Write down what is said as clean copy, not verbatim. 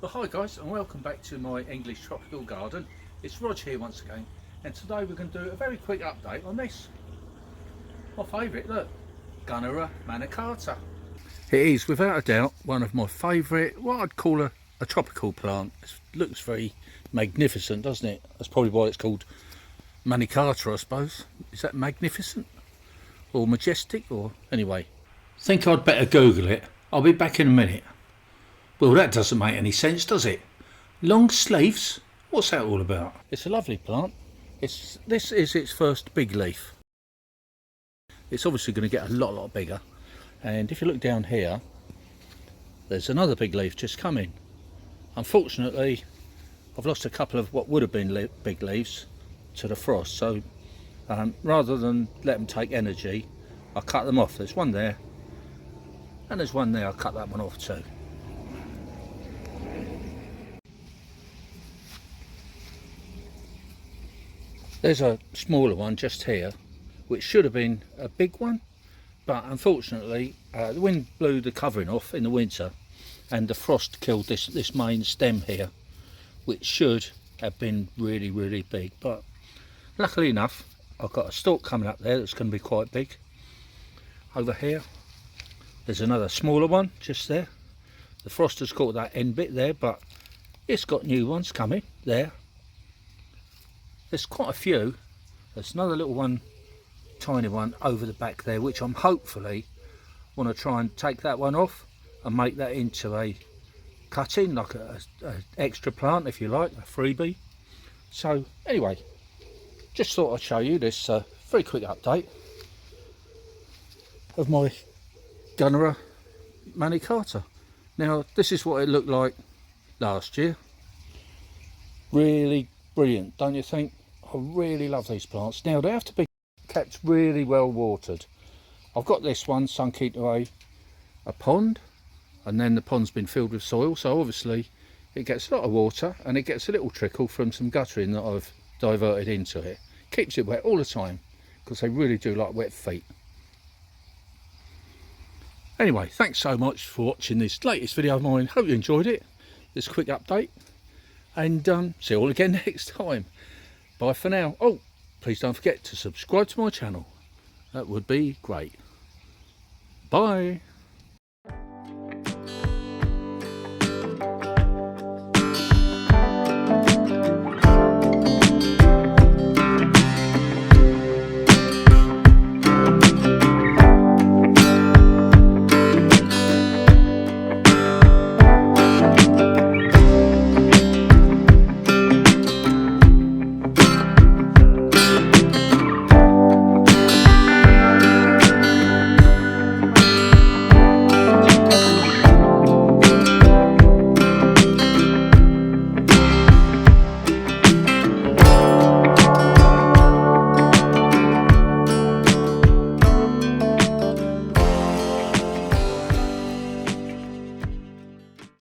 Well, hi guys, and welcome back to my English tropical garden. It's Rog here once again, and today we're going to do a very quick update on this. My favourite, look, Gunnera Manicata. It is without a doubt one of my favourite, what I'd call a tropical plant. It looks very magnificent, doesn't it? That's probably why it's called Manicata, I suppose. Is that magnificent? Or majestic? Or anyway. Think I'd better Google it. I'll be back in a minute. Well, that doesn't make any sense, does it? Long sleeves? What's that all about? It's a lovely plant. This is its first big leaf. It's obviously going to get a lot bigger. And if you look down here, there's another big leaf just coming. Unfortunately, I've lost a couple of what would have been big leaves to the frost. So rather than let them take energy, I cut them off. There's one there, and there's one there. I cut that one off too. There's a smaller one just here, which should have been a big one, but unfortunately the wind blew the covering off in the winter, and the frost killed this main stem here, which should have been really big. But luckily enough, I've got a stalk coming up there that's going to be quite big. Over here, there's another smaller one just there. The frost has caught that end bit there, but it's got new ones coming there. There's quite a few. There's another little one, tiny one over the back there, which I'm hopefully want to try and take that one off and make that into a cutting, like a extra plant, if you like, a freebie. So anyway, just thought I'd show you this very quick update of my Gunnera Manicata. Now, this is what it looked like last year. Really brilliant, don't you think? I really love these plants. Now, they have to be kept really well watered. I've got this one sunk into a pond, and then the pond's been filled with soil, so obviously it gets a lot of water, and it gets a little trickle from some guttering that I've diverted into it. Keeps it wet all the time, because they really do like wet feet. Anyway, thanks so much for watching this latest video of mine. Hope you enjoyed it, this quick update, and see you all again next time. Bye for now. Oh, please don't forget to subscribe to my channel. That would be great. Bye.